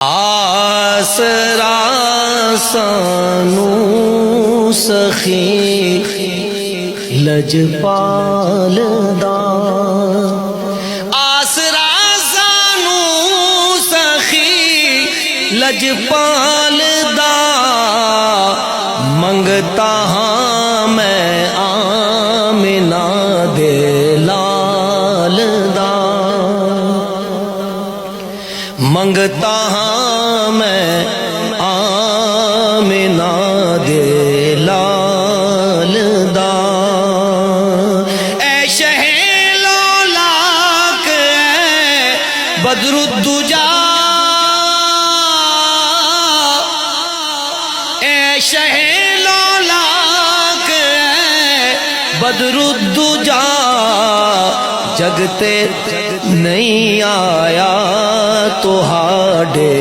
آسرا سانو سخی لجپال دا، آسرا سانو سخی لجپال دا، منگتا ہاں میں آمنہ دے لال دا، منگتا ہاں میں آمنہ دے لال دا، اے شہ لولاک اے بدر الدجا، اے شہ لولاک اے بدر الدجا، جگتے نہیں آیا تو ہاڈے